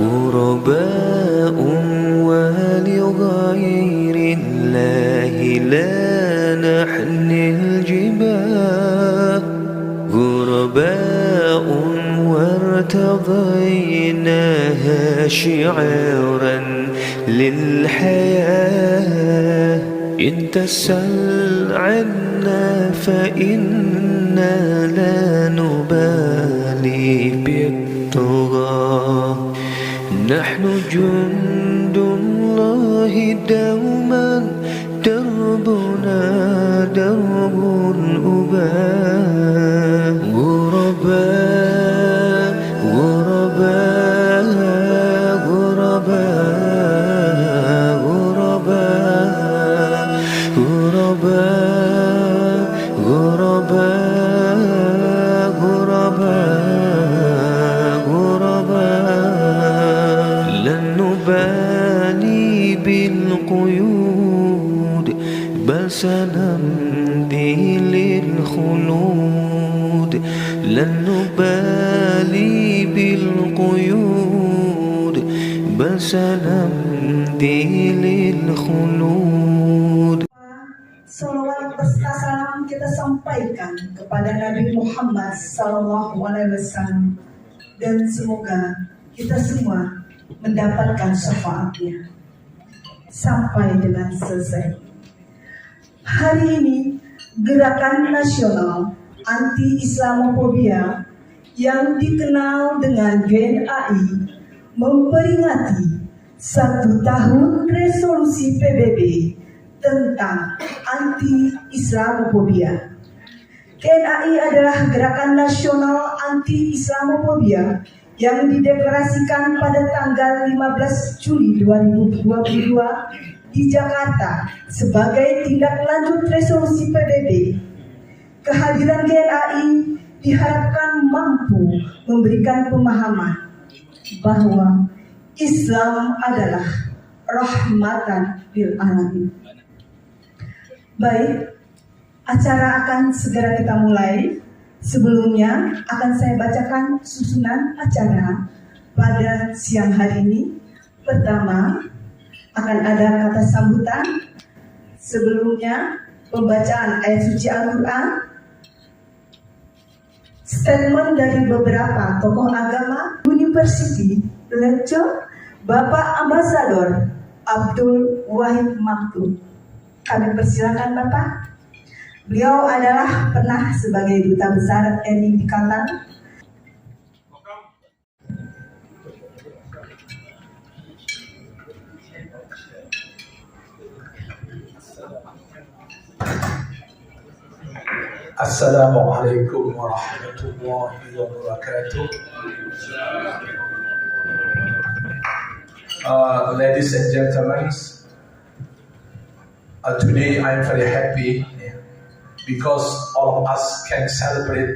غرباء ولغير الله لا نحمل الجباه غرباء وارتضيناها شعارا للحياة إن تسل عنا فإنا لا نبالي بالطغاة نحن جند الله دوما دربنا درب الأباء غرباء غرباء غرباء غرباء غرباء غرباء غرباء غرباء لن نبالي بالقيود بل سنمضي للخلود لن نبالي بالقيود بل سنمضي للخلود. Salawat beserta salam kita sampaikan kepada Nabi Muhammad SAW dan semoga kita semua mendapatkan syafaatnya sampai dengan selesai. Hari ini Gerakan Nasional Anti-Islamofobia yang dikenal dengan GNAI memperingati 1 tahun resolusi PBB tentang anti-Islamofobia. GNAI adalah Gerakan Nasional Anti-Islamofobia yang dideklarasikan pada tanggal 15 Juli 2022 di Jakarta sebagai tindak lanjut resolusi PBB. Kehadiran GNAI diharapkan mampu memberikan pemahaman bahwa Islam adalah rahmatan lil alamin. Baik, acara akan segera kita mulai. Sebelumnya akan saya bacakan susunan acara pada siang hari ini. Pertama, akan ada kata sambutan. Sebelumnya, pembacaan ayat suci Al-Quran, statement dari beberapa tokoh agama, University Lecture, Bapak Ambasador Abdul Wahid Maktub. Kami persilakan Bapak. Beliau adalah pernah sebagai Duta Besar RI di Qatar. Assalamualaikum warahmatullahi wabarakatuh. Ladies and gentlemen, today I'm very happy because all of us can celebrate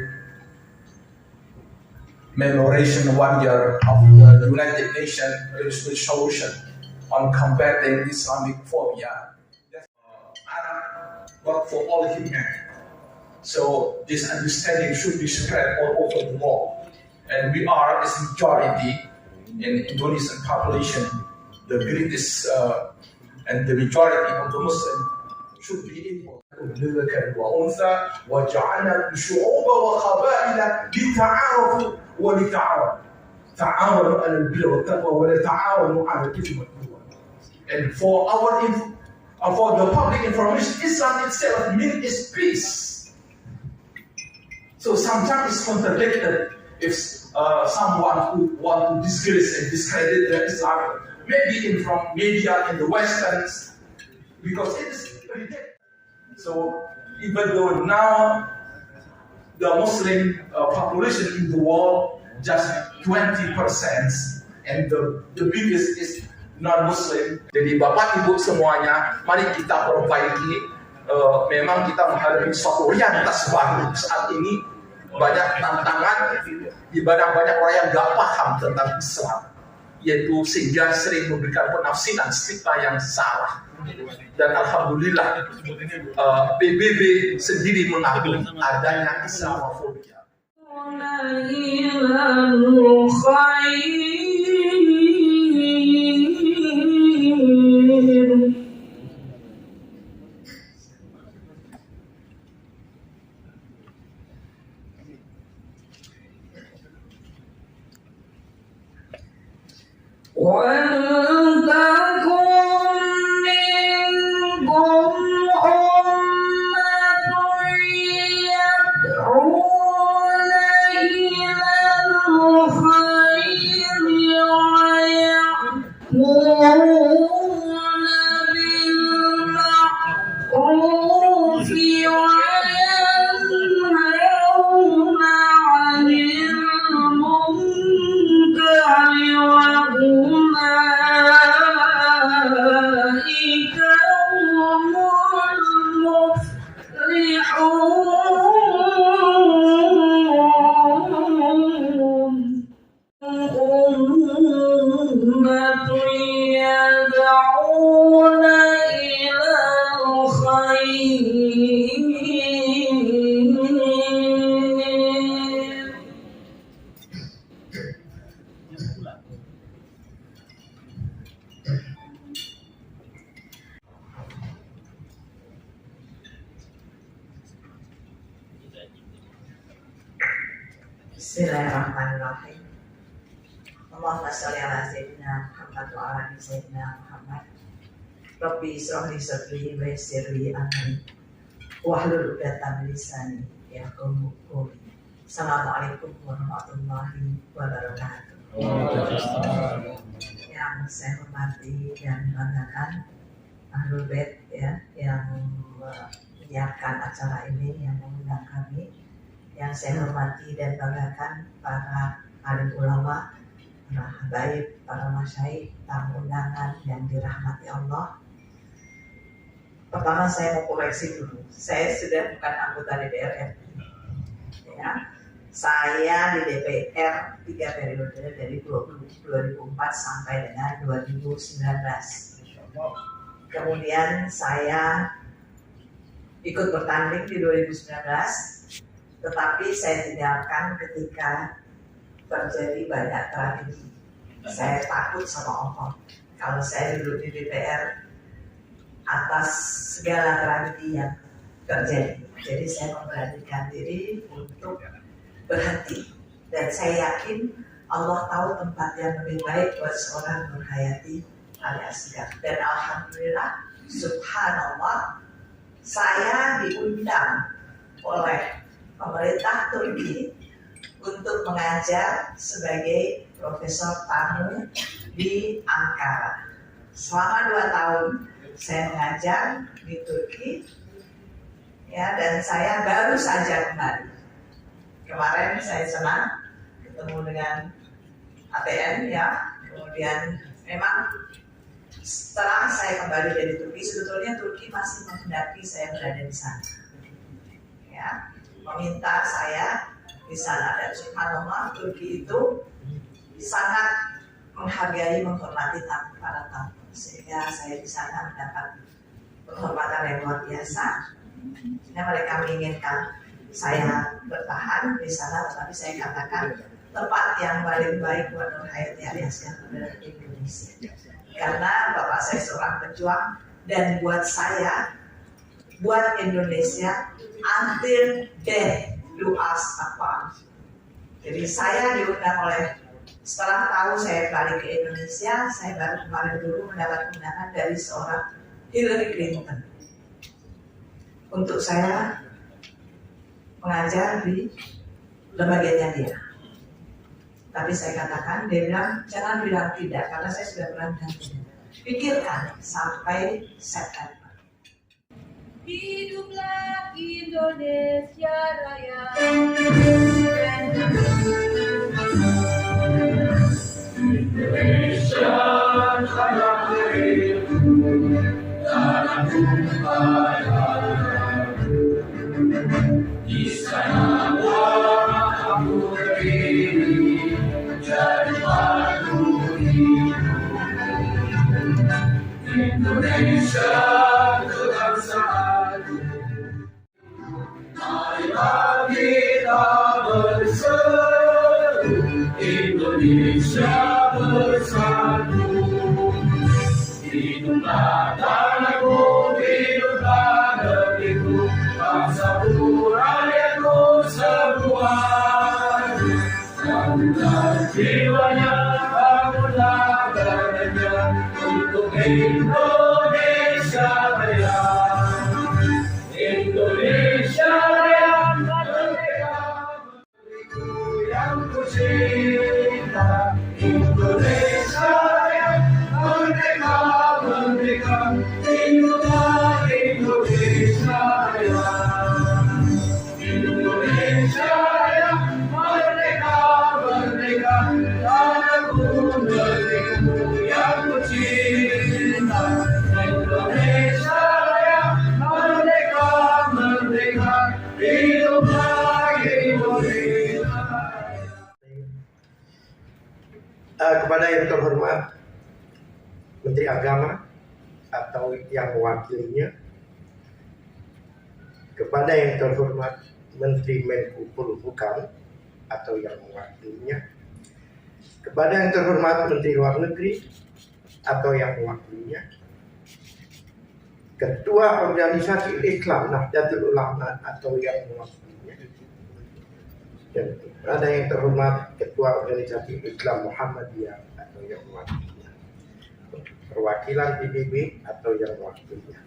commemoration 1 year of the United Nations resolution on combating Islamophobia. Arab work for all humanity. So this understanding should be spread all over the world. And we are as majority in Indonesian population, the greatest and the majority of the Muslim should be able to ذكر وأنثى وجعلنا الشعوب وقبائل لتعارفوا ولتعاونوا. تعاونوا على البر والتقوى ولا تعاونوا على الإثم والعدوان. And for the public information, Islam itself means peace. So sometimes it's contradicted if someone who want to disgrace and discredit the Islam, maybe from media in the Westerns, because it is ridiculous. So even though now the Muslim population in the world just 20%, and the biggest is non-Muslim. Jadi Bapak Ibu semuanya, mari kita perbaiki. Memang kita menghadapi suatu realitas baru saat ini. Banyak tantangan, di mana banyak orang yang nggak paham tentang Islam, yaitu sehingga sering memberikan penafsiran stigma yang salah. Dan alhamdulillah PBB sendiri mengakui adanya Islamofobia. الخير ولتكن منكم أمة يدعون إلى الخير ويأمرون بالمعروف وينهون عن المنكر وأولئك هم المفلحون أمة يدعون إلى الخير Bismillahirrahmanirrahim. Allahumma sholli ala sayyidina Muhammad wa ala ali sayyidina Muhammad. Rabbi israh li sadri wa yassir li amri wahlul 'uqdatam min lisani yafqahu qawli. Assalamualaikum warahmatullahi wabarakatuh. Yang saya hormati dan banggakan Ahlul Bait ya, yang menyiapkan acara ini, yang mengundang kami. Yang saya hormati dan banggakan para alim ulama, para habaib, para masyaikh, tamu undangan yang dirahmati Allah. Pertama saya mau koreksi dulu, saya sudah bukan anggota DPR RI. Ya, saya di DPR 3 periode dari 2004 sampai dengan 2019. Kemudian saya ikut bertanding di 2019. Tetapi saya tinggalkan ketika terjadi banyak tragedi. Saya takut sama Allah. Kalau saya duduk di DPR atas segala tragedi yang terjadi. Jadi saya memberanikan diri untuk berhenti. Dan saya yakin Allah tahu tempat yang lebih baik buat seorang Nur Hayati alias Asgar. Dan alhamdulillah, subhanallah, saya diundang oleh pemerintah Turki untuk mengajar sebagai profesor tamu di Ankara. Selama 2 tahun saya mengajar di Turki, ya, dan saya baru saja kembali. Kemarin saya senang ketemu dengan ATM, ya. Kemudian memang setelah saya kembali dari Turki, sebetulnya Turki masih menghendaki saya berada di sana, ya, meminta saya di sana. Dan subhanallah, Turki itu sangat menghargai, menghormati para tamu, sehingga saya di sana mendapat penghormatan yang luar biasa. Sehingga mereka menginginkan saya bertahan di sana, tetapi saya katakan tempat yang paling baik buat Nur Hayati alias Asgar adalah Indonesia. Karena bapak saya seorang pejuang, dan buat saya, buat Indonesia, until death do us apart. Jadi saya diundang oleh, setelah tahu saya balik ke Indonesia, saya baru kemarin dulu mendapat undangan dari seorang Hillary Clinton untuk saya mengajar di lembaganya dia. Tapi saya katakan, dia bilang, jangan bilang tidak, karena saya sudah pernah bilang tidak. Pikirkan sampai September. Hiduplah Indonesia Raya. Indonesia tanah airku, tanah tumpahku. Di sana aku berdiri, jadi padu hidup. Indonesia kebangsaan. Marilah kita berseru, Indonesia Indonesia bersatu. Hiduplah tanahku, hiduplah negeriku, bangsaku, rakyatku semuanya. Bangunlah jiwanya, bangunlah badannya untuk Indonesia Raya. Indonesia Raya, merdeka, negeriku yang ku cinta. Indonesia Raya, merdeka, merdeka, hiduplah Indonesia Raya. Indonesia Raya, merdeka, merdeka, tanahku, negeriku yang ku cinta. Indonesia Raya, merdeka, merdeka, hiduplah Indonesia Raya. Kepada yang terhormat Menteri Agama atau yang mewakilinya, kepada yang terhormat Menteri Menko Polhukam atau yang mewakilinya, kepada yang terhormat Menteri Luar Negeri atau yang mewakilinya, Ketua Organisasi Islam Nahdlatul Ulama atau yang mewakilinya, dan kepada yang terhormat Ketua Organisasi Islam Muhammadiyah atau yang mewakilinya, perwakilan PBB atau yang mewakilinya,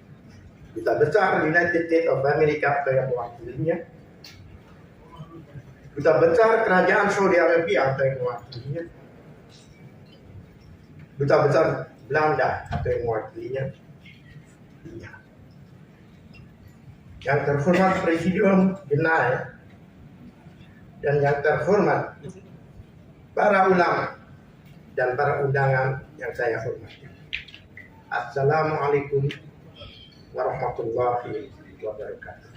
Duta Besar United States of America atau yang mewakilinya, Duta Besar Kerajaan Saudi Arabia atau yang mewakilinya, Duta Besar Belanda atau yang mewakilinya, yang terhormat Presidium Jenai, dan yang terhormat para ulama dan para undangan yang saya hormati. Assalamualaikum warahmatullahi wabarakatuh.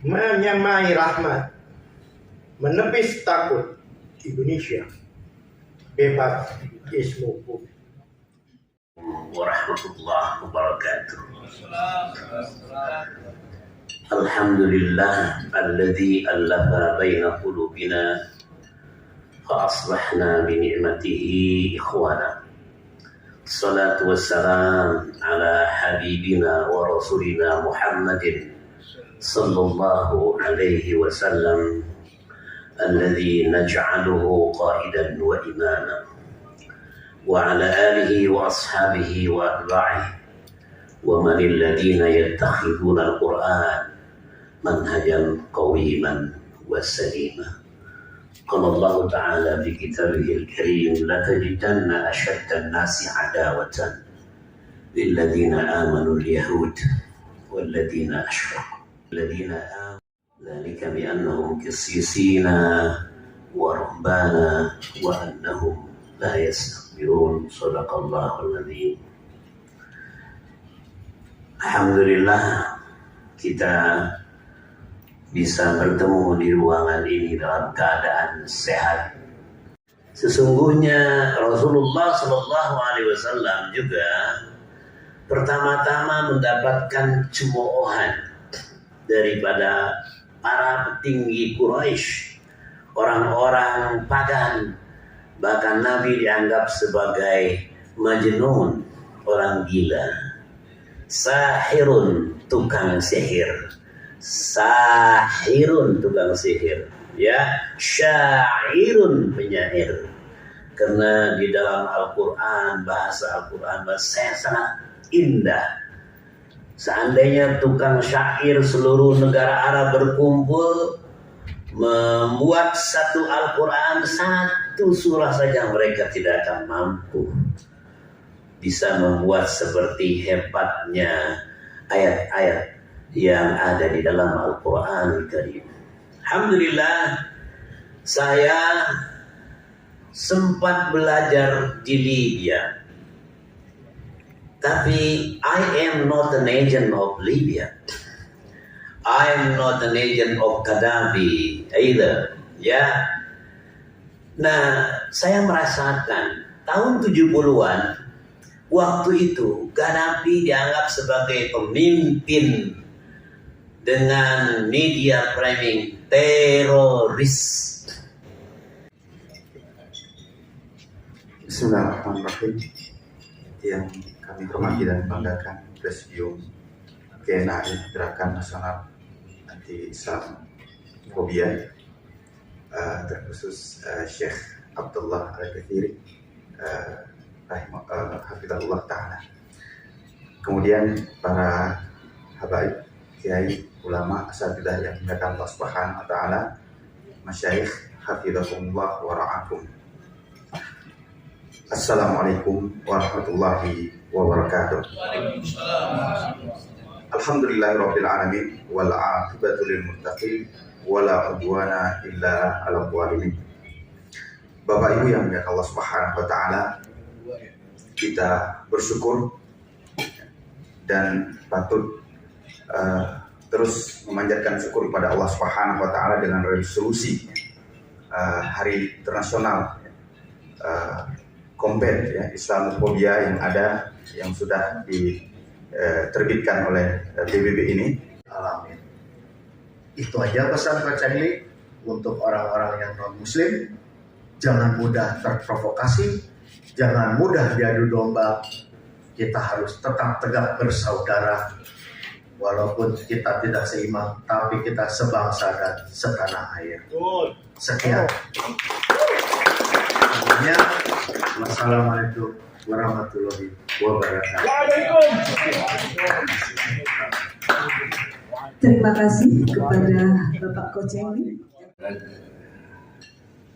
Menyamai rahmat, menepis takut Indonesia bebas ismuku. Warahmatullahi wabarakatuh. Alhamdulillah alladzi allafa baina qulubina fa asbahna bi ni'matihi ikhwana. Salatu wassalam ala habibina wa rasulina Muhammadin sallallahu alaihi wasallam alladzi naj'aluhu qaidan wa imama wa ala alihi wa ashabihi wa atba'ihi wa man alladhina yattakhiduna al-Qur'an manhajan qawiman wa salima. Qala Allah Ta'ala fi kitabihil karim, la tajidanna ashadda an-nasi adawatan lil ladzina amanu al-yahud wal ladzina ashraku alladhina amanu dzalika bi annahum qissisina wa ruhbana wa annahum la yastakbirun. Shadaqallahul adzim. Alhamdulillah kita bisa bertemu di ruangan ini dalam keadaan sehat. Sesungguhnya Rasulullah SAW juga pertama-tama mendapatkan cemoohan daripada para petinggi Quraisy, orang-orang pagan. Bahkan Nabi dianggap sebagai majnun, orang gila. Sahirun, tukang sihir. Sahirun, tukang sihir. Ya, syairun, penyair. Karena di dalam Al-Quran, bahasa Al-Quran bahasa sangat indah. Seandainya tukang syair seluruh negara Arab berkumpul membuat satu Al-Quran, satu surah saja mereka tidak akan mampu bisa membuat seperti hebatnya ayat-ayat yang ada di dalam Al-Quran Karim. Alhamdulillah, saya sempat belajar di Libya, tapi I am not an agent of Libya. I am not an agent of Gaddafi either. Ya. Nah, saya merasakan tahun 70-an, waktu itu Gaddafi dianggap sebagai pemimpin dengan media framing teroris. Bismillahirrahmanirrahim. Yang kami hormati dan banggakan Presidium GNAI, Gerakan Nasional Anti Islamofobia, terkhusus Syekh Abdullah Al-Kathiri, hafizahullah ta'ala. Kemudian para habaib, kiai, ulama, asatidzah yang dimuliakan Allah Subhanahu wa taala, masyayikh hafizahumullah wa ra'akum. Assalamualaikum warahmatullahi wabarakatuh. Alhamdulillahirabbil alamin wal 'aqibatu lil muttaqin wala udwana illa 'alal zalimin. Bapak Ibu yang dimuliakan Allah Subhanahu wa taala, kita bersyukur dan patut terus memanjatkan syukur kepada Allah Subhanahu wa taala dengan resolusi Hari Internasional Combat Islamofobia yang ada, yang sudah diterbitkan oleh PBB ini. Alamin. Itu aja pesan Coach Engli untuk orang-orang yang non muslim. Jangan mudah terprovokasi, jangan mudah diadu domba. Kita harus tetap tegak bersaudara. Walaupun kita tidak seiman, tapi kita sebangsa dan setanah air. Sekian. Wassalamualaikum warahmatullahi wabarakatuh. Terima kasih kepada Bapak Coach Engli.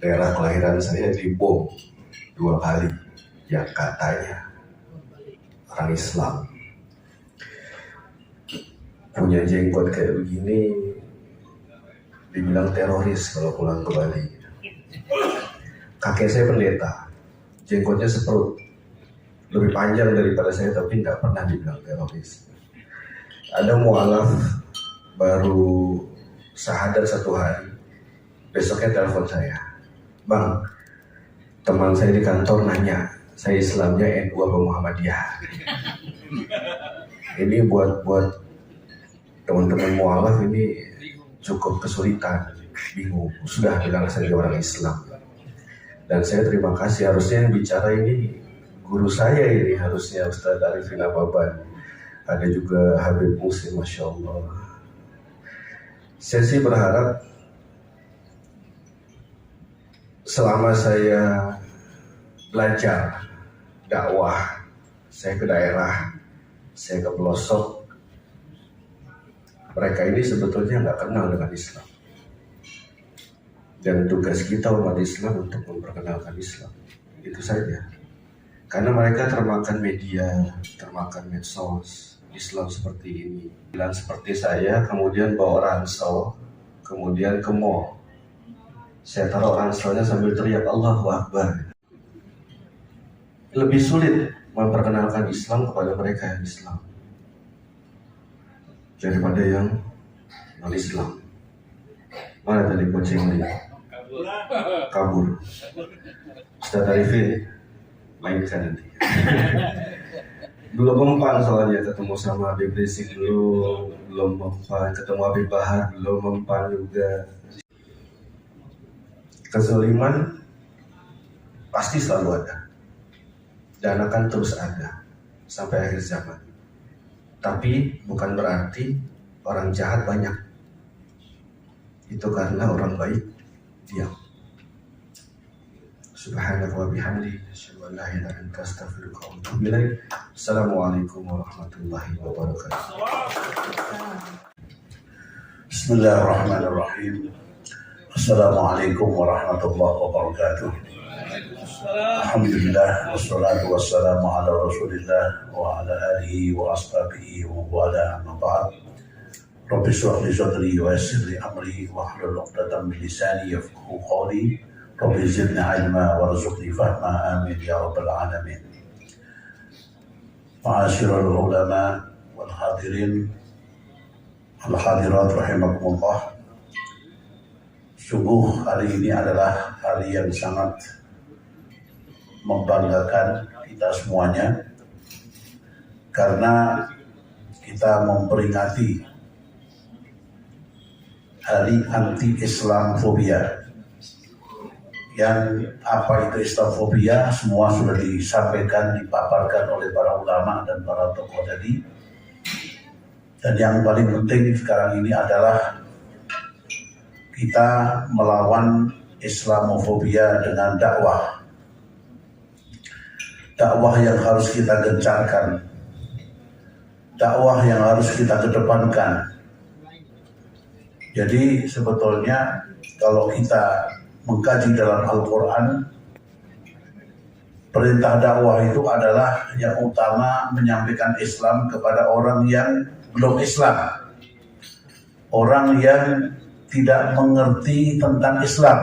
Daerah kelahiran saya dibom 2 kali yang katanya orang Islam. Punya jenggot kayak begini dibilang teroris kalau pulang ke Bali. Kakek saya pendeta, jenggotnya seperut, lebih panjang daripada saya, tapi nggak pernah dibilang teroris. Ada mualaf baru syahadat 1 hari, besoknya telepon saya, "Bang, teman saya di kantor nanya, saya Islamnya NU apa Muhammadiyah?" Ini buat teman-teman mualaf ini cukup kesulitan, bingung. Sudah bilang saya orang Islam. Dan saya terima kasih, harusnya yang bicara ini guru saya ini, harusnya Ustaz Arifin Ababan. Ada juga Habib Muslim, Masya Allah. Saya sih berharap selama saya belajar dakwah, saya ke daerah, saya ke pelosok, mereka ini sebetulnya nggak kenal dengan Islam. Dan tugas kita umat Islam untuk memperkenalkan Islam, itu saja. Karena mereka termakan media, termakan medsos, Islam seperti ini. Dan seperti saya, kemudian bawa ransel, kemudian ke mall. Saya taruh ranselnya sambil teriak Allahu Akbar. Lebih sulit memperkenalkan Islam kepada mereka yang Islam daripada yang non-Islam. Mana tadi kucing ini? Kabur. Ustaz Arifin mainkan nanti. Belum mempan soalnya, ketemu sama Habib Rizik belum mempan, ketemu Habib Bahar belum mempan juga. Kezaliman pasti selalu ada dan akan terus ada sampai akhir zaman. Tapi bukan berarti orang jahat banyak. Itu karena orang baik diam. Subhanaka wa bihamdi, asyhadu an la ilaha illa anta, astaghfiruka wa atubu ilaik. Assalamualaikum warahmatullahi wabarakatuh. Bismillahirrahmanirrahim. Assalamualaikum warahmatullahi wabarakatuh. Alhamdulillah, wassalatu wassalamu ala rasulillah wa ala alihi wa ashabihi wa wala amma ba'd. Rabbi shrah li sadri wa yassir li amri wahlul 'uqdatam min lisani yafqahu qawli. Rabbi zidni ilma warzuqni fahma, amin ya rabbal alamin. Ma'asyiral ulama wal hadirin wal hadirat rahimakumullah. Sungguh hari ini adalah hari yang sangat membanggakan kita semuanya, karena kita memperingati hari anti-Islamfobia. Yang apa itu Islamfobia semua sudah disampaikan, dipaparkan oleh para ulama dan para tokoh tadi. Dan yang paling penting sekarang ini adalah kita melawan Islamofobia dengan dakwah. Dakwah yang harus kita gencarkan. Dakwah yang harus kita kedepankan. Jadi sebetulnya kalau kita mengkaji dalam Al-Quran, perintah dakwah itu adalah yang utama menyampaikan Islam kepada orang yang belum Islam, orang yang tidak mengerti tentang Islam,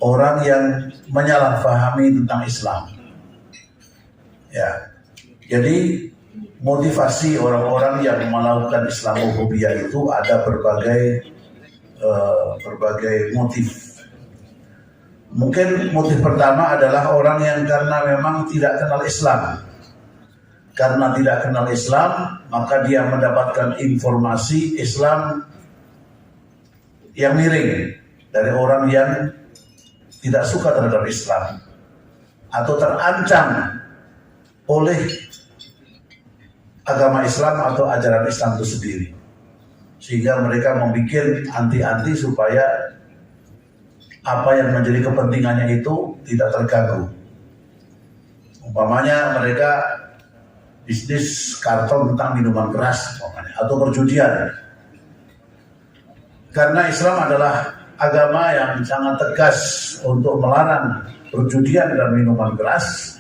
orang yang menyalahpahami tentang Islam. Ya, jadi motivasi orang-orang yang melakukan Islamofobia itu ada berbagai motif. Mungkin motif pertama adalah orang yang karena memang tidak kenal Islam. Karena tidak kenal Islam, maka dia mendapatkan informasi Islam yang miring dari orang yang tidak suka terhadap Islam atau terancam oleh agama Islam atau ajaran Islam itu sendiri. Sehingga mereka membuat anti-anti supaya apa yang menjadi kepentingannya itu tidak terganggu. Umpamanya mereka bisnis karton tentang minuman keras atau perjudian. Karena Islam adalah agama yang sangat tegas untuk melarang perjudian dan minuman keras,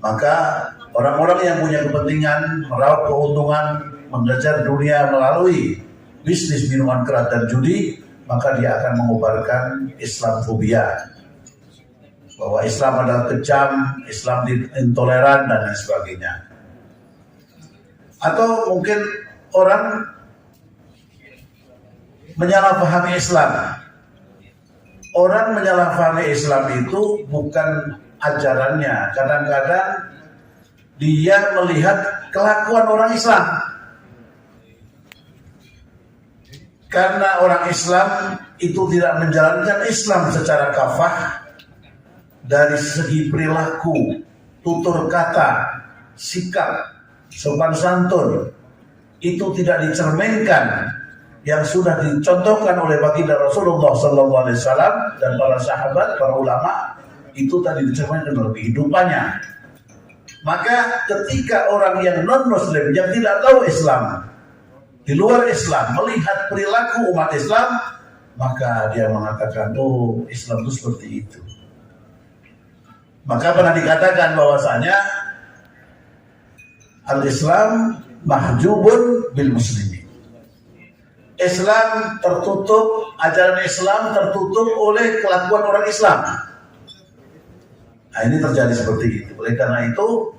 maka orang-orang yang punya kepentingan meraup keuntungan mengejar dunia melalui bisnis minuman keras dan judi, maka dia akan mengobarkan Islamfobia, bahwa Islam adalah kejam, Islam intoleran dan lain sebagainya. Atau mungkin orang menyalahpahami Islam. Orang menyalahpahami Islam itu bukan ajarannya. Kadang-kadang dia melihat kelakuan orang Islam. Karena orang Islam itu tidak menjalankan Islam secara kafah dari segi perilaku, tutur kata, sikap, sopan santun, itu tidak dicerminkan yang sudah dicontohkan oleh baginda Rasulullah SAW dan para sahabat, para ulama, itu tadi dicerminkan oleh kehidupannya. Maka ketika orang yang non-Muslim yang tidak tahu Islam, di luar Islam, melihat perilaku umat Islam, maka dia mengatakan, oh Islam itu seperti itu. Maka pernah dikatakan bahwasanya Al-Islam mahjubun bil muslimin. Islam tertutup, ajaran Islam tertutup oleh kelakuan orang Islam. Nah ini terjadi seperti itu. Oleh karena itu,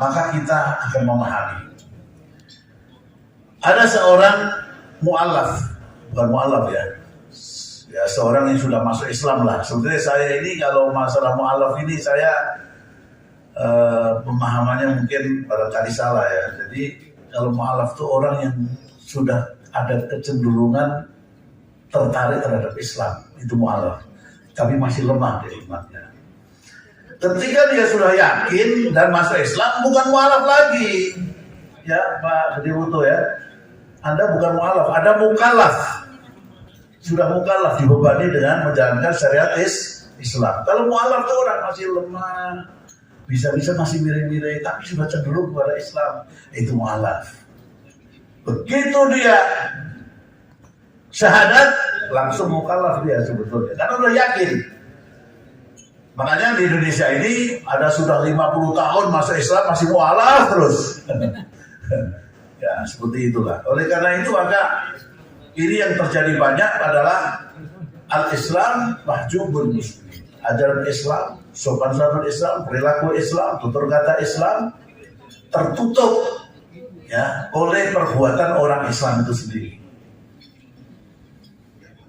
maka kita akan memahami. Ada seorang mu'alaf, bukan mu'alaf ya, seorang yang sudah masuk Islam lah. Sebenarnya saya ini kalau masalah mu'alaf ini saya pemahamannya mungkin barangkali salah ya. Jadi kalau mu'alaf itu orang yang sudah ada kecenderungan tertarik terhadap Islam, itu mu'alaf. Tapi masih lemah di imannya. Ketika dia sudah yakin dan masuk Islam, bukan mu'alaf lagi. Ya Pak Gede Wuto ya, Anda bukan mu'alaf, Anda mukallaf. Sudah mukallaf, dibebani dengan menjalankan syariat Islam. Kalau mu'alaf itu orang masih lemah, bisa-bisa masih miring-miring, tapi sudah cenderung kepada Islam, itu mu'alaf. Begitu dia syahadat, langsung mukallaf dia sebetulnya, karena udah yakin. Makanya di Indonesia ini ada sudah 50 tahun masuk Islam masih mu'alaf terus. Ya seperti itulah. Oleh karena itu maka ini yang terjadi banyak adalah al-Islam mahjubun muslim. Ajaran Islam, sopan santun Islam, perilaku Islam, tutur kata Islam tertutup ya oleh perbuatan orang Islam itu sendiri.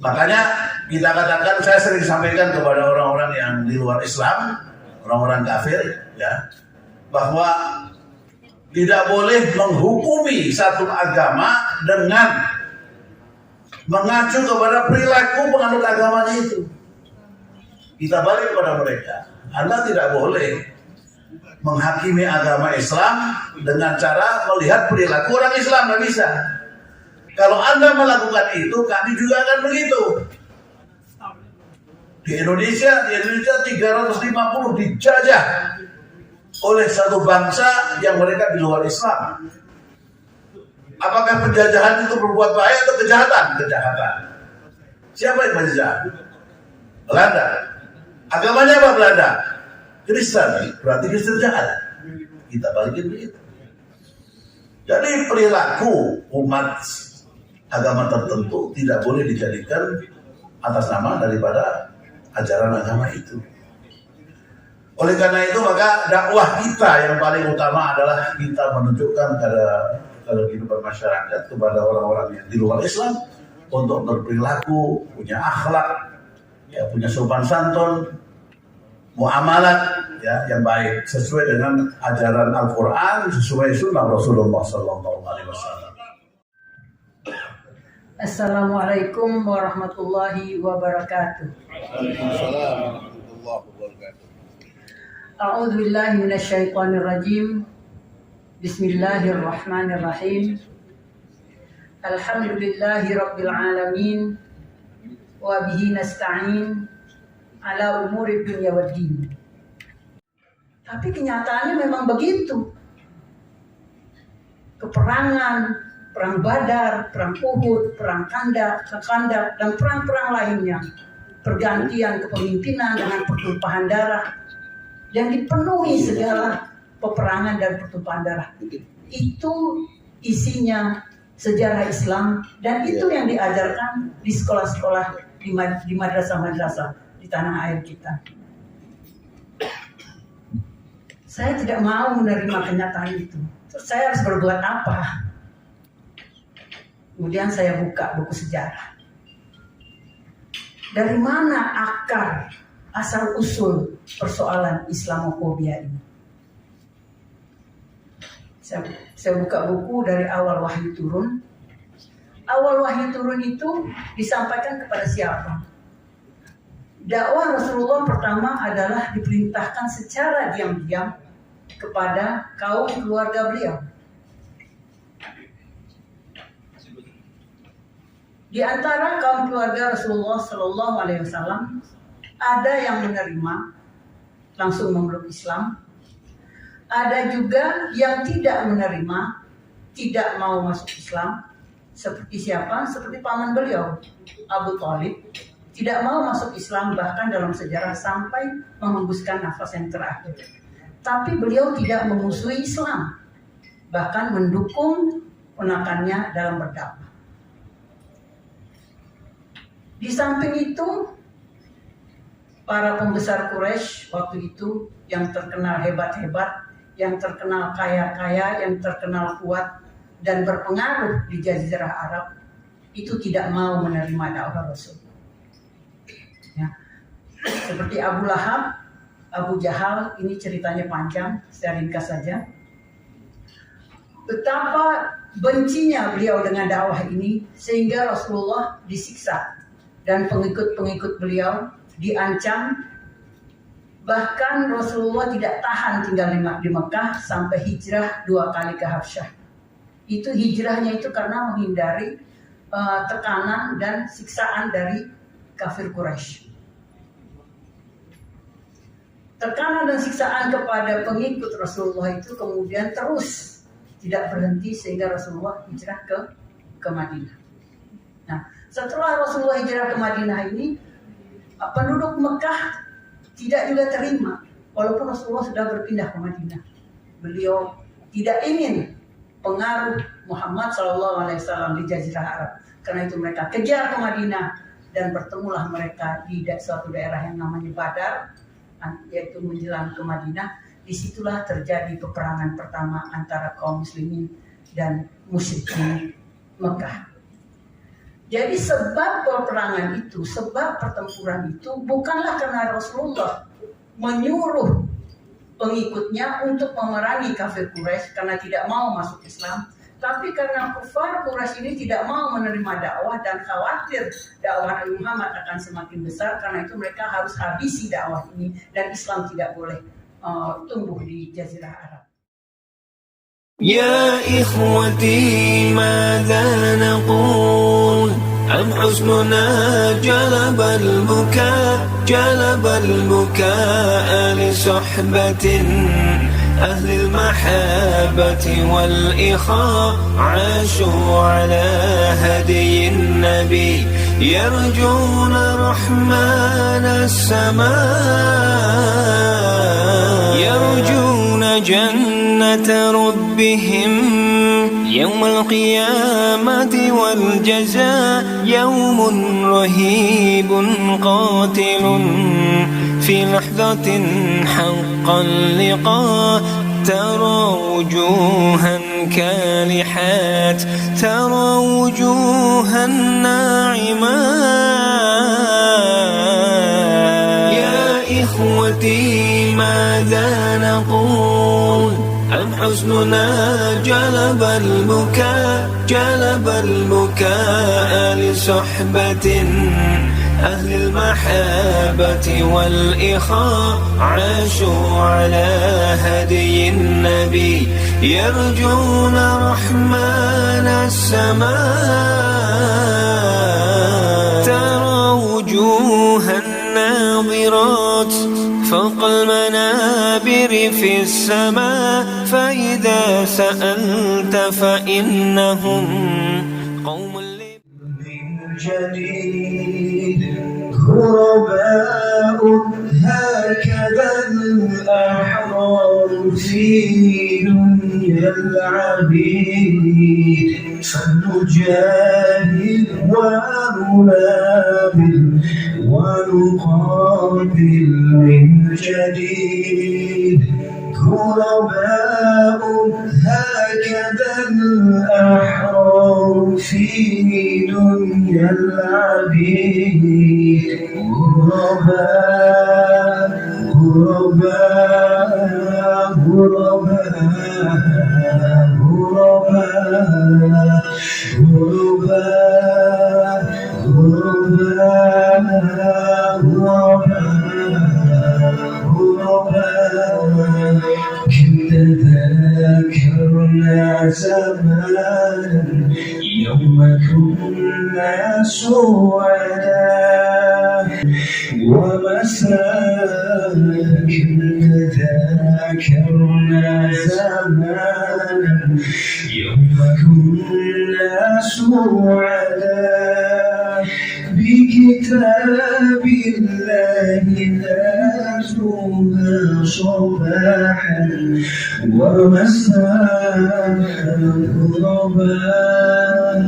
Makanya kita katakan, saya sering sampaikan kepada orang-orang yang di luar Islam, orang-orang kafir ya, bahwa tidak boleh menghukumi satu agama dengan mengacu kepada perilaku penganut agamanya itu. Kita balik kepada mereka. Anda tidak boleh menghakimi agama Islam dengan cara melihat perilaku orang Islam, nggak bisa. Kalau Anda melakukan itu, kami juga akan begitu. Di Indonesia 350 dijajah oleh satu bangsa yang mereka di luar Islam. Apakah penjajahan itu berbuat baik atau kejahatan? Kejahatan. Siapa yang menjajah? Belanda. Agamanya apa Belanda? Kristen. Berarti Kristen jahat. Kita balikin begitu. Jadi perilaku umat agama tertentu tidak boleh dijadikan atas nama daripada ajaran agama itu. Oleh karena itu maka dakwah kita yang paling utama adalah kita menunjukkan pada kehidupan masyarakat kepada orang-orang yang di luar Islam untuk berperilaku, punya akhlak, ya, punya sopan santun, muamalat ya yang baik sesuai dengan ajaran Al-Qur'an, sesuai sunnah Rasulullah SAW. Assalamualaikum warahmatullahi wabarakatuh. Waalaikumsalam warahmatullahi wabarakatuh. A'udzu billahi minasyaitonir rajim. Bismillahirrahmanirrahim. Alhamdulillahi rabbil alamin wa bihi nasta'in ala umuri dunya waddin. Tapi kenyataannya memang begitu. Peperangan, perang Badar, perang Uhud, perang Khandaq, dan perang-perang lainnya, pergantian kepemimpinan dengan pertumpahan darah yang dipenuhi segala peperangan dan pertumpahan darah. Itu isinya sejarah Islam dan itu yang diajarkan di sekolah-sekolah, di madrasah-madrasah di tanah air kita. Saya tidak mau menerima kenyataan itu. Terus saya harus berbuat apa? Kemudian saya buka buku sejarah. Dari mana akar, asal-usul persoalan Islamofobia ini? Saya buka buku dari awal wahyu turun. Awal wahyu turun itu disampaikan kepada siapa? Dakwah Rasulullah pertama adalah diperintahkan secara diam-diam kepada kaum keluarga beliau. Di antara kaum keluarga Rasulullah Shallallahu Alaihi Wasallam ada yang menerima langsung memeluk Islam, ada juga yang tidak menerima, tidak mau masuk Islam. Seperti siapa? Seperti paman beliau, Abu Thalib, tidak mau masuk Islam bahkan dalam sejarah sampai menghembuskan nafas yang terakhir. Tapi beliau tidak memusuhi Islam, bahkan mendukung ponakannya dalam berdakwah. Di samping itu, para pembesar Quraisy waktu itu yang terkenal hebat-hebat, yang terkenal kaya-kaya, yang terkenal kuat dan berpengaruh di Jazirah Arab, itu tidak mau menerima dakwah Rasul. Ya. Seperti Abu Lahab, Abu Jahal, ini ceritanya panjang, saya ringkas saja. Betapa bencinya beliau dengan dakwah ini sehingga Rasulullah disiksa dan pengikut-pengikut beliau diancam. Bahkan Rasulullah tidak tahan tinggal di Mekah sampai hijrah 2 kali ke Habsyah. Itu hijrahnya itu karena menghindari tekanan dan siksaan dari kafir Quraisy. Tekanan dan siksaan kepada pengikut Rasulullah itu kemudian terus tidak berhenti sehingga Rasulullah hijrah ke Madinah. Nah, setelah Rasulullah hijrah ke Madinah ini, penduduk Mekah tidak juga terima, walaupun Rasulullah sudah berpindah ke Madinah. Beliau tidak ingin pengaruh Muhammad SAW di Jazirah Arab. Karena itu mereka kejar ke Madinah dan bertemulah mereka di suatu daerah yang namanya Badar, yaitu menjelang ke Madinah. Disitulah terjadi peperangan pertama antara kaum muslimin dan musyrikin Mekah. Jadi sebab peperangan itu, sebab pertempuran itu bukanlah karena Rasulullah menyuruh pengikutnya untuk memerangi kafir Quraisy karena tidak mau masuk Islam, Tapi karena kufar Quraisy ini tidak mau menerima dakwah dan khawatir dakwah Nabi Muhammad akan semakin besar, karena itu mereka harus habisi dakwah ini dan Islam tidak boleh tumbuh di Jazirah Arab. يا إخوتي ماذا نقول أم حزننا جلب البكاء لصحبة أهل المحبة والإخاء عاشوا على هدي النبي يرجون رحمن السماء يرجون جنة ربهم يوم القيامة والجزاء يوم رهيب قاتل في لحظة حق اللقاء ترى وجوها كالحات ترى وجوها ناعمات يا إخوتي ماذا نقول أم حزننا جلب البكاء لصحبة أهل المحبة والإخاء عاشوا على هدي النبي يرجون رحمن السماء ترى وجوها ناظرات فوق المنابر في السماء فإذا سألت فإنهم قوم جديد غرباء هكذا الأحرار في دنيا العبيد فنجاهد وننابل ونقاتل من جديد غرباء هكذا الأحرار في دنيا العبيد غرباء غرباء غرباء غرباء غرباء غرباء كنا ذاكرنا زمانا يوم كنا سعداء ومساكن ذاكرنا زمانا يوم كنا سعداء بكتاب الله ناتوها صباحا ومساء غرباء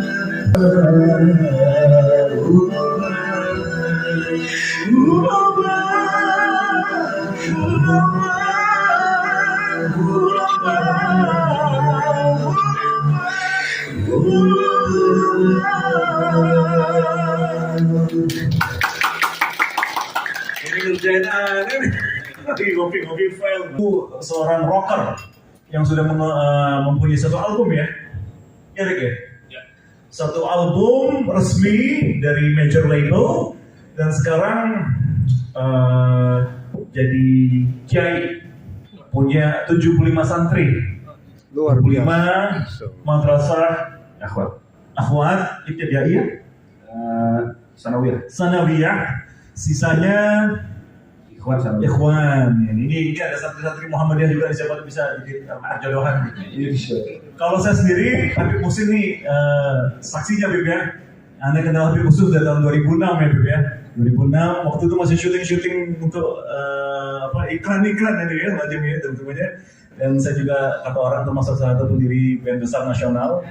Ngopi file itu seorang rocker yang sudah mempunyai satu album ya, Rick ya? Satu album resmi dari major label dan sekarang jadi kiai, punya 75 santri, luar biasa, madrasah akhwat ibtidaiyah sanawiyah, sisanya Ikhwan. Ini ada santri-santri Muhammadiyah juga, siapa tuh bisa bikin jodohan. Kalau saya sendiri, Habib Musin nih saksinya Bib ya. Anda kenal Habib Musin dari tahun 2006 ya Bib ya. 2006 waktu itu masih syuting untuk iklan-iklan ini ya macam ini tentunya. Dan saya juga kata orang termasuk salah satu pendiri band besar nasional.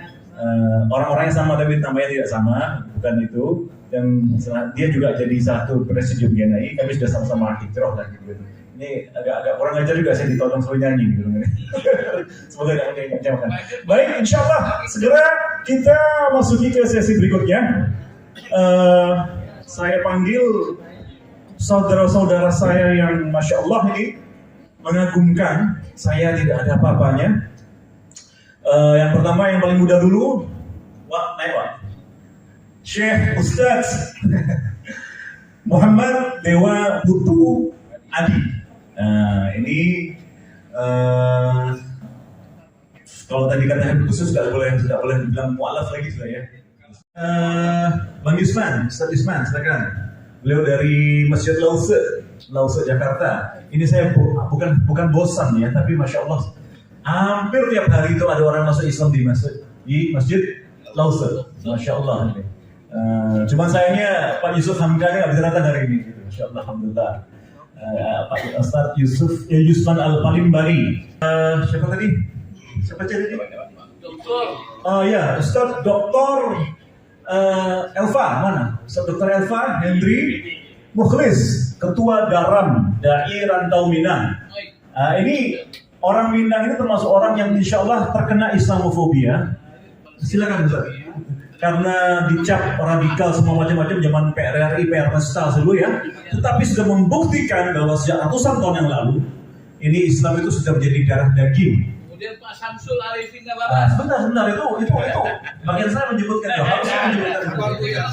Orang-orangnya sama tapi namanya tidak sama, bukan itu. Dan dia juga jadi satu presidium GNI, kami sudah sama-sama hijrah lah gitu. Ini agak kurang ajar juga saya ditodong suruh nyanyi gitu. Semoga tidak menjauhkan. Baik, insya Allah segera kita masuki ke sesi berikutnya. Saya panggil saudara-saudara saya yang Masya Allah ini mengagumkan. Saya tidak ada apa-apanya. Yang pertama yang paling muda dulu, naik Pak. Syekh Ustadz Muhammad Dewa Putu Adi. Ini kalau tadi kata Habib khusus tidak boleh dibilang mu'alaf lagi sudah ya. Bang Yusman, Ustadz Yusman, silakan. Beliau dari Masjid Lause Jakarta. Ini saya bukan bosan ya, tapi masya Allah hampir tiap hari itu ada orang masuk Islam di Masjid Lause, masya Allah. Cuman sayangnya Pak Yusuf Hamdani nggak bisa datang hari ini. Gitu. Masya Allah, alhamdulillah. Pak Ustadz Yusman Al-Palimbari. Siapa tadi? Siapa tadi? Doktor. Oh ya, Ustadz Doktor Elva mana? Ustadz Doktor Elva Hendri Mukhlis, Ketua Daram Dai Rantau Minang. Ini orang Minang ini termasuk orang yang insya Allah terkena Islamofobia. Silakan Ustadz. Karena dicap radikal semua macam-macam zaman PRRI, PRMesta dulu ya. Tetapi sudah membuktikan bahwa sejak ratusan tahun yang lalu ini Islam itu sudah menjadi darah daging. Kemudian Pak Samsul Arifin Nabaras. Sebentar itu. Bagian saya menyebutkan harus saya menyebutkan.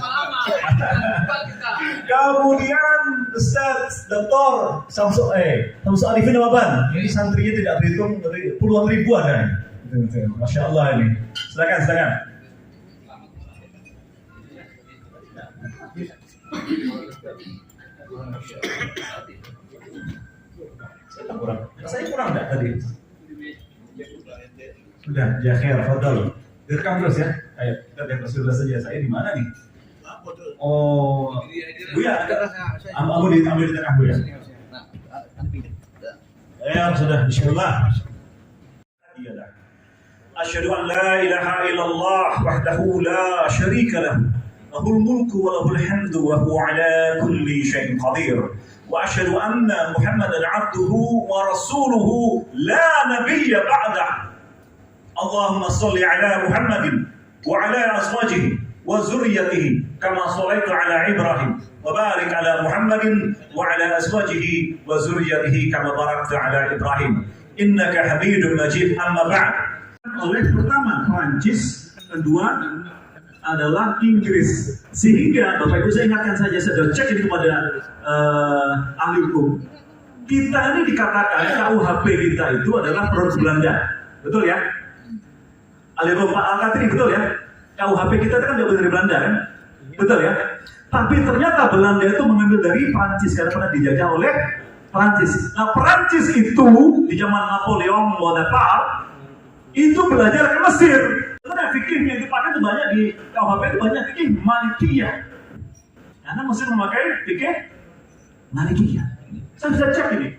Kemudian Ustaz Dr. Samsul Arifin Nababan. Ini santrinya tidak berhitung puluhan ribu ada. Masya Allah ini. Silakan. Saya kurang enggak tadi? Sudah, Jakhir, fadal. Direkam terus ya. Ayo, kita lihat sudah saja. Saya di mana nih? Oh, Buya, ambil di tengah Buya. Ya, sudah. Bismillah. Asyhadu an la ilaha illallah wahdahu la syarika lahu. Lahul mulku wa lahul hamdu wa huwa ala kulli syai'in qadir. Wa asyhadu anna Muhammadan 'abduhu wa rasuluhu la nabiyya ba'dah. Allahumma shalli ala Muhammadin wa ala azwajihi wa zurriyyatihi kama shallaita ala Ibrahim wa barik ala Muhammadin wa ala azwajihi wa zurriyyatihi kama barakta ala Ibrahim innaka Hamidum Majid. Amma ba'd. Oleh pertama Prancis, kedua adalah Inggris. Sehingga Bapak Ibu saya ingatkan saja, saya sudah cek ini kepada ahli hukum. Kita ini dikatakan KUHP kita itu adalah produk Belanda. Betul ya? Ahli hukum Pak Al-Katiri, betul ya? KUHP kita kan dari Belanda kan? Betul ya? Tapi ternyata Belanda itu mengambil dari Prancis karena pernah dijajah oleh Prancis. Nah Prancis itu di zaman Napoleon Bonaparte itu belajar ke Mesir. Karena fikih yang dipakai itu banyak di KUHP itu banyak fikih Malikiyah. Karena Mesir memakai fikih Malikiyah. Saya bisa cek ini.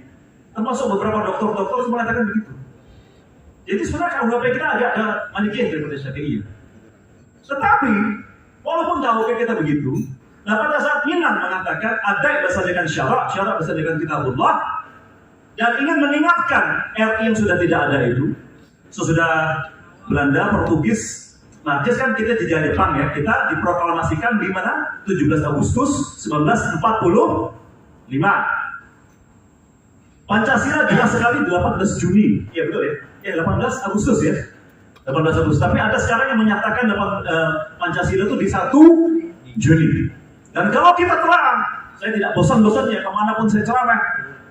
Termasuk beberapa dokter-dokter mengatakan begitu. Jadi sebenarnya KUHP kita agak ada Malikiyah daripada Syafi'iyah. Tetapi walaupun KUHP kita begitu, nah pada saat Minang mengatakan ada berdasarkan syarak berdasarkan kitabullah, dan ingin mengingatkan RI yang sudah tidak ada itu, sesudah Belanda, Portugis, Prancis kan kita dijajah Jepang ya, kita diproklamasikan di mana? 17 Agustus 1945. Pancasila jelas sekali 18 Juni, ya betul ya? Ya 18 Agustus ya, 18 Agustus. Tapi ada sekarang yang menyatakan Pancasila itu di 1 Juni. Dan kalau kita terang, saya tidak bosan-bosannya kemanapun saya ceramah,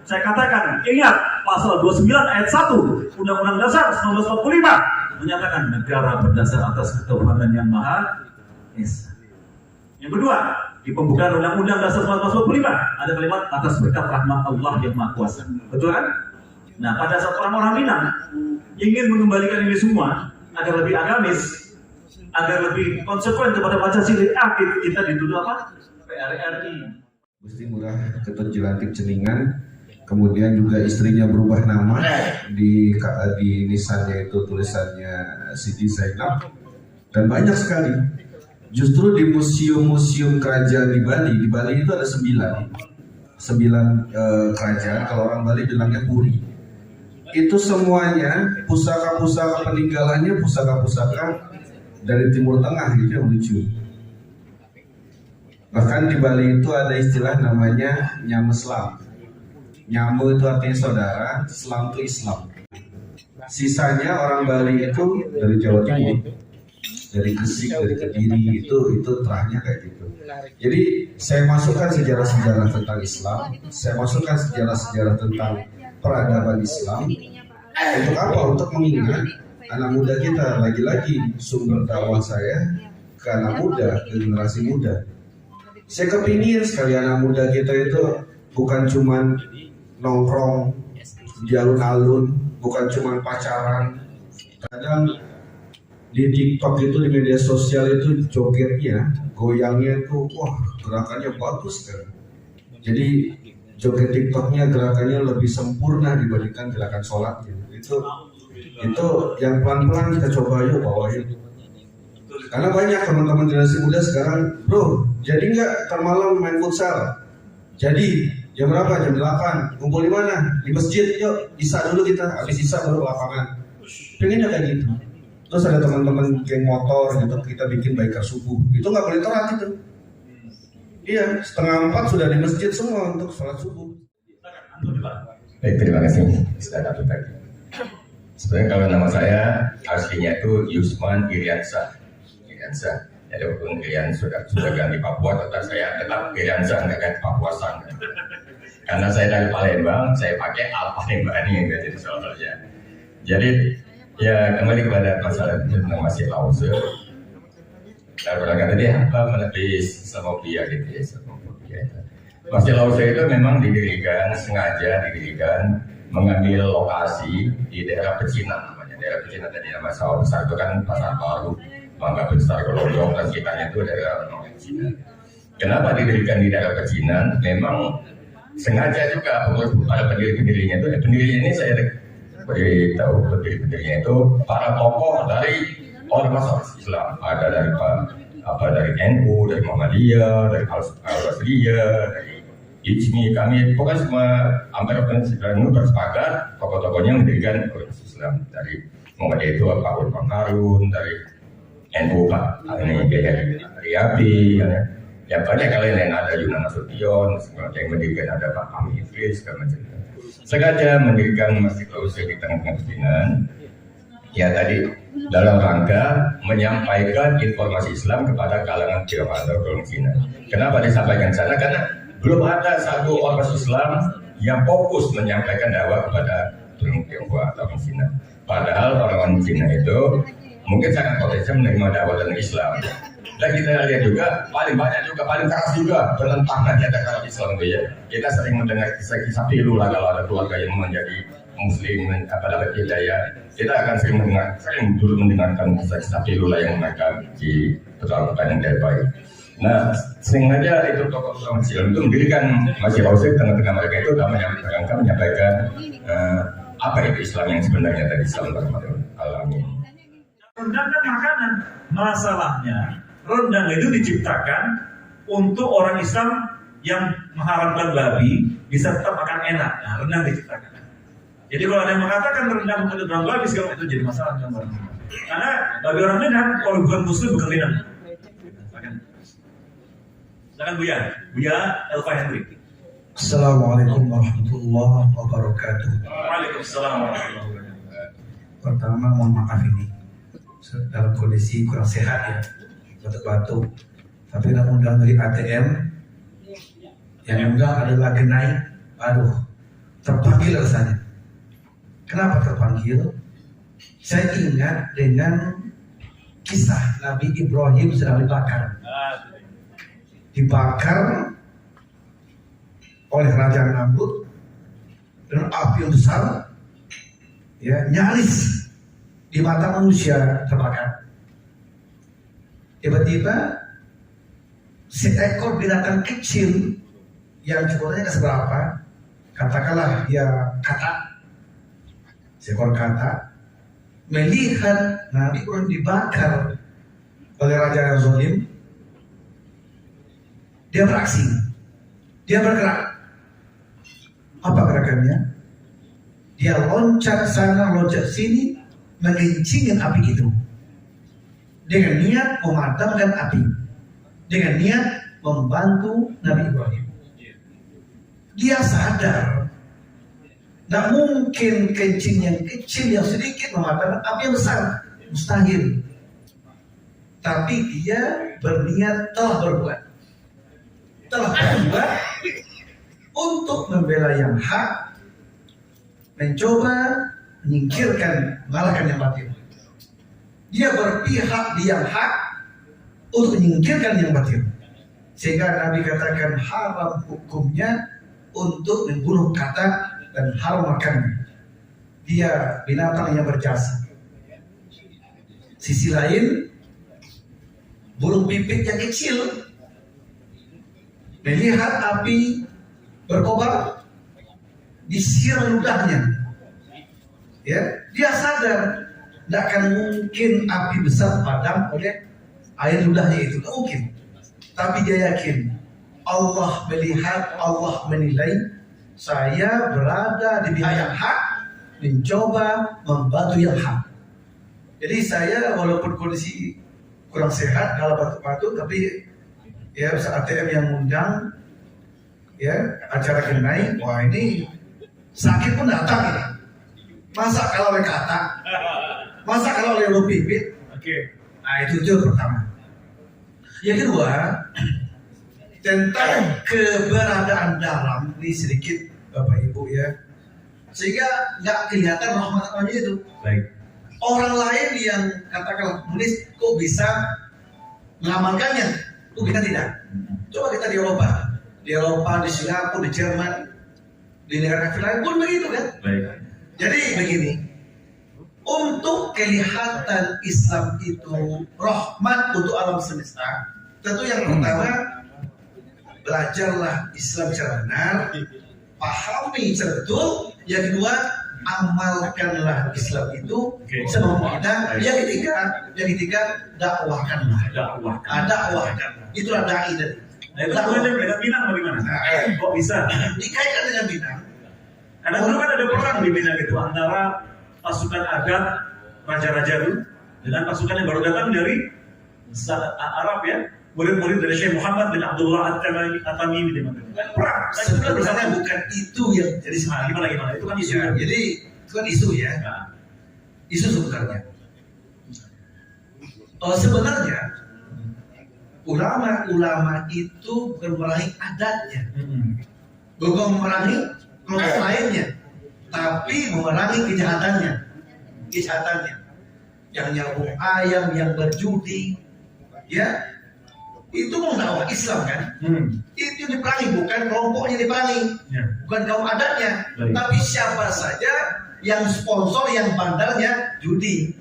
saya katakan, ingat pasal 29 ayat 1 Undang-Undang Dasar 1945 menyatakan negara berdasar atas ketuhanan yang Maha Esa. Yang kedua, di pembukaan Undang-Undang Dasar 1945 ada kalimat atas berkat rahmat Allah yang Maha Kuasa. Betul kan? Nah, pada saat orang-orang Minang ingin mengembalikan ini semua agar lebih agamis, agar lebih konsekuen kepada Pancasila, kita dituduh apa? PRRI. Gusti Ngurah Ketut Jelantik Ceningan. Kemudian juga istrinya berubah nama, di nisannya itu tulisannya Siti Zainab, dan banyak sekali. Justru di museum-museum kerajaan di Bali itu ada 9 kerajaan, kalau orang Bali bilangnya puri. Itu semuanya pusaka-pusaka peninggalannya pusaka-pusaka dari Timur Tengah gitu, yang lucu. Bahkan di Bali itu ada istilah namanya Nyameslam. Nyamu itu artinya saudara, Islam itu Islam. Sisanya orang Bali itu dari Jawa Timur, dari Gresik, dari Kediri, itu terahnya kayak gitu. Jadi saya masukkan sejarah-sejarah tentang Islam, saya masukkan sejarah-sejarah tentang peradaban Islam. Untuk apa? Untuk mengingat anak muda kita. Lagi-lagi sumber dakwah saya ke anak muda, ke generasi muda. Saya kepingin sekali anak muda kita itu bukan cuman nongkrong di alun-alun, bukan cuman pacaran. Kadang di TikTok itu, di media sosial itu jogetnya, goyangnya itu, wah gerakannya bagus kan. Jadi joget TikToknya gerakannya lebih sempurna dibandingkan gerakan sholatnya. Itu yang pelan-pelan kita coba yuk bawain. Karena banyak teman-teman generasi muda sekarang, bro, jadi nggak ntar malam main futsal? Jadi jam berapa? Jam 8. Ngumpul di mana? Di masjid. Yuk, isya dulu kita. Habis isya baru lapangan. Pengennya kayak gitu. Terus ada teman-teman geng motor gitu, kita bikin biker subuh. Itu nggak boleh telat itu. Iya, 3:30 sudah di masjid semua untuk sholat subuh. Baik, terima kasih. Sudah dapat tadi. Sebenarnya kalau nama saya aslinya itu Yusman Iriansyah. Jadi walaupun Irian sudah ganti Papua, tetap saya tetap Iriansyah, nggak ganti Papuasan. Karena saya dari Palembang, saya pakai Al Palembang yang jadi soalnya. Jadi ya kembali kepada masalah tentang Masjid Lause. Saya berangkat tadi apa menepis Islamofobia gitu ya, Islamofobia itu. Masjid Lause itu memang sengaja didirikan mengambil lokasi di daerah Pecinan namanya. Daerah Pecinan tadi nama sawah besar itu kan Pasar Baru, Mangga Besar, Gelodok dan sekitarnya itu daerah Pecinan. Kenapa didirikan di daerah Pecinan? Memang sengaja juga pada pendiri-pendirinya itu, pendirinya ini saya beritahu pendiri-pendirinya itu para tokoh dari ormas Islam, ada dari NU, dari Muhammadiyah, dari Al-Basriyah, dari Ijmi, kami pokoknya semua hampir itu bersepakat tokoh-tokohnya mendirikan ormas Islam. Dari Muhammadiyah itu Pak Urban Harun, dari NU Pak Riyadi, ya banyak kali lain, ada Yunan Nasution, yang mendirikan ada Pak Kami Idris, segala macam. Sengaja mendirikan Masjid Lause di tengah-tengah Pecinan, ya tadi dalam rangka menyampaikan informasi Islam kepada kalangan Tionghoa atau kalangan Cina. Kenapa disampaikan sana? Karena belum ada satu ormas Islam yang fokus menyampaikan dakwah kepada Tionghoa atau Cina. Padahal orang-orang Cina itu mungkin sangat potensial menerima dakwah dan Islam. Dan kita lihat juga paling keras juga penentangan terhadap Islam itu ya. Kita sering mendengar kisah-kisah pilu lah kalau ada keluarga yang menjadi Muslim dapat hidayah. Kita akan sering dulu mendengarkan kisah-kisah pilu lah yang mereka diperlakukan yang tidak baik. Nah, sengaja itu tokoh-tokoh Islam itu mendirikan Masjid Lause tengah-tengah mereka itu menyampaikan apa itu Islam yang sebenarnya tadi Islam alami. Rendang dan makanan, masalahnya rendang itu diciptakan untuk orang Islam yang mengharapkan babi bisa tetap makan enak. Nah, rendang diciptakan. Jadi kalau ada yang mengatakan rendang untuk orang babi segala itu jadi masalah dengan orang Islam. Karena bagi orang Minang, kalau bukan Muslim bukan Minang. Silakan Buya Elva Henry. Assalamualaikum warahmatullahi wabarakatuh. Waalaikumsalam warahmatullahi wabarakatuh. Pertama mohon maaf ini dalam kondisi kurang sehat ya, batuk-batuk. Tapi namun undang dari ATM, yang undang adalah Genai. Aduh, terpanggil rasanya. Kenapa terpanggil? Saya ingat dengan kisah Nabi Ibrahim sedang dibakar oleh Raja Namrud dengan api yang besar, ya, nyaris di mata manusia terbakar. Tiba-tiba seekor binatang kecil yang jumlahnya seberapa, katakanlah ya kata, seekor kata melihat Nabi Ibrahim dibakar oleh raja yang zalim, dia beraksi, dia bergerak. Apa gerakannya? Dia loncat sana, loncat sini, mengencingkan api itu dengan niat memadamkan api, dengan niat membantu Nabi Ibrahim. Dia sadar Nggak mungkin kencing yang kecil yang sedikit memadamkan api yang besar, mustahil. Tapi dia berniat telah berbuat untuk membela yang hak, mencoba menyingkirkan, mengalahkan yang batil. Dia berpihak di yang hak untuk menyingkirkan yang batil. Sehingga Nabi katakan haram hukumnya untuk membunuh katak dan haram makannya. Dia binatang yang berjasa. Sisi lain, burung pipit yang kecil melihat api berkobar, disiram ludahnya. Ya, dia sadar tidak akan mungkin api besar padam oleh air ludahnya itu, tidak mungkin. Tapi dia yakin Allah melihat, Allah menilai, saya berada di pihak yang hak, mencoba membantu yang hak. Jadi saya walaupun kondisi kurang sehat, kalau batuk-batuk, tapi ya ATM yang undang, ya acara kenai, wah ini sakit pun datang ini. Masa kalau oleh katak, masa kalau oleh pipit. Oke. Nah itu pertama. Yang kedua, tentang keberadaan dalam ini sedikit Bapak Ibu ya, sehingga nggak kelihatan rahmat Allahnya itu. Baik. Orang lain yang katakanlah menulis kok bisa mengamalkannya, kok kita tidak. Coba kita di Eropa, di Singapura, di Jerman, di negara lain pun begitu kan. Baik. Jadi begini, untuk kelihatan Islam itu rahmat untuk alam semesta, tentu yang pertama belajarlah Islam secara benar, pahami secara betul. Yang kedua, amalkanlah Islam itu semampu kita. Yang ketiga, dakwahkanlah. Dakwahkan. Itulah dai tadi. Nah, itu hubungannya dengan Minang bagaimana? Kok bisa? Dikaitkan dengan Minang. Karena dulu kan ada perang di Minang itu antara pasukan adat raja-raja itu dengan pasukan yang baru datang dari Arab ya, murid-murid dari Syekh Muhammad bin Abdullah At-Tamimi di mana? Perang. Sebenarnya bukan itu yang jadi sebenarnya. Gimana? Itu kan isu. Ya, jadi itu kan isu ya. Isu sebenarnya. Sebenarnya ulama-ulama itu bukan memerangi adatnya, bukan memerangi kelompok lainnya, tapi memerangi kejahatannya. Yang nyambung ayam, yang berjudi, ya itu mau dakwah Islam kan? Itu diperangi, bukan kelompoknya diperangi, bukan kaum adatnya, tapi siapa saja yang sponsor, yang bandarnya judi,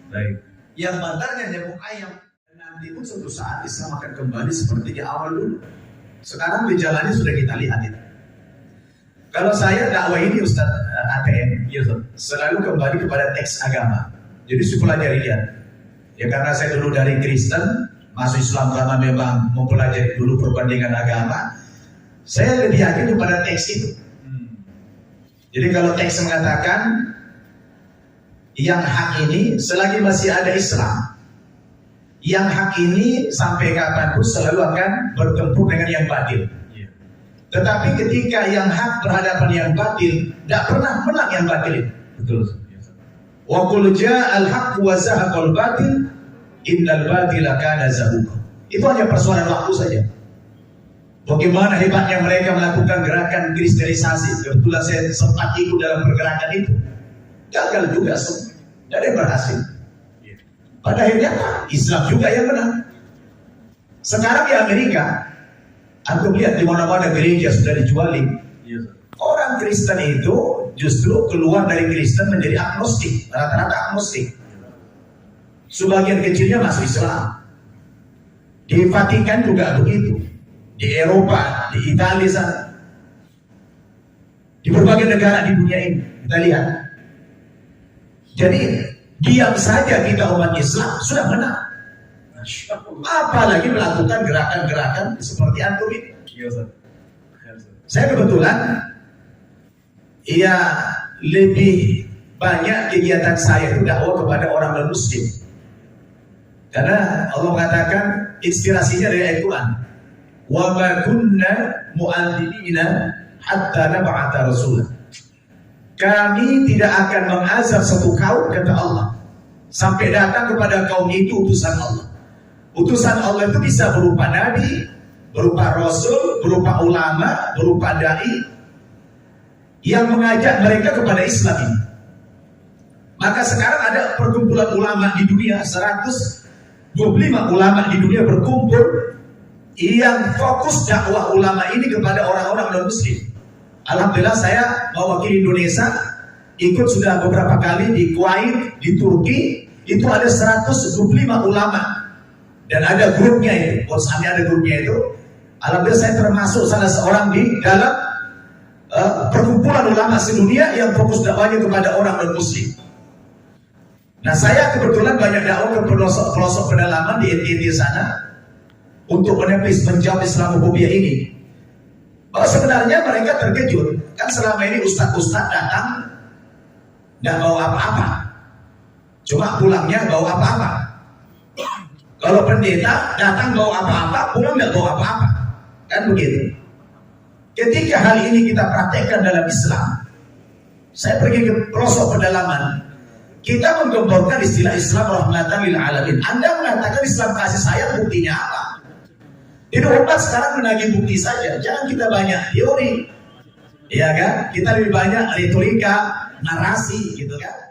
yang bandarnya nyambung ayam. Nanti pun suatu saat Islam akan kembali seperti di awal dulu. Sekarang gejalanya sudah kita lihat itu. Kalau saya dakwah ini Ustaz ATM, selalu kembali kepada teks agama. Jadi saya pelajari dia. Ya karena saya dulu dari Kristen, masuk Islam karena memang mempelajari dulu perbandingan agama. Saya lebih yakin kepada teks itu. Jadi kalau teks mengatakan yang hak ini selagi masih ada Islam, yang hak ini sampai kapanpun selalu akan bertempur dengan yang batil. Tetapi ketika yang hak berhadapan yang batil, tidak pernah menang yang batil itu. Betul. Wa qul ja'al haqq wa zahaqal batil innal batila kana zahuqa. Itu hanya persoalan waktu saja. Bagaimana hebatnya mereka melakukan gerakan kristenisasi. Kebetulan saya sempat ikut dalam pergerakan itu. Gagal juga semua. Tidak ada yang berhasil. Pada akhirnya Islam juga yang menang. Sekarang di Amerika, aku lihat di mana-mana gereja sudah dijuali. Orang Kristen itu justru keluar dari Kristen menjadi agnostik, rata-rata agnostik. Sebagian kecilnya masuk Islam. Di Vatikan juga begitu. Di Eropa, di Italia sana. Di berbagai negara di dunia ini kita lihat. Jadi diam saja kita umat Islam sudah menang. Apalagi melakukan gerakan-gerakan seperti antum ini. Saya kebetulan lebih banyak kegiatan saya itu dakwah kepada orang non-muslim. Karena Allah mengatakan inspirasinya dari ayat Quran. Wa ma kunna mu'adzibina hatta nab'atha rasulah. kami tidak akan mengazab satu kaum, kata Allah, sampai datang kepada kaum itu utusan Allah. Utusan Allah itu bisa berupa nabi, berupa rasul, berupa ulama, berupa dai yang mengajak mereka kepada Islam ini. Maka sekarang ada perkumpulan ulama di dunia, 125 ulama di dunia berkumpul yang fokus dakwah ulama ini kepada orang-orang non-muslim. Alhamdulillah saya mewakili Indonesia, ikut sudah beberapa kali di Kuwait, di Turki, itu ada 125 ulama. Dan ada grupnya itu, WhatsApp-nya ada grupnya itu. Alhamdulillah saya termasuk salah seorang di dalam perkumpulan ulama sedunia yang fokus dakwahnya kepada orang non-muslim. Nah saya kebetulan banyak dakwah ke pelosok pedalaman di NTT sana untuk menjawab Islamophobia ini. Bahwa sebenarnya mereka terkejut, kan selama ini ustadz-ustadz datang nggak bawa apa-apa, cuma pulangnya bawa apa-apa. Kalau pendeta datang bawa apa-apa, pulang nggak bawa apa-apa, kan begitu. Ketika hal ini kita praktekkan dalam Islam, saya pergi ke pelosok pedalaman, kita menggemborkan istilah Islam rahmatan lil alamin. Anda mengatakan Islam kasih sayang, buktinya apa? Jadi umat sekarang menagih bukti saja, jangan kita banyak teori, ya kan? Kita lebih banyak retorika, narasi, gitu kan?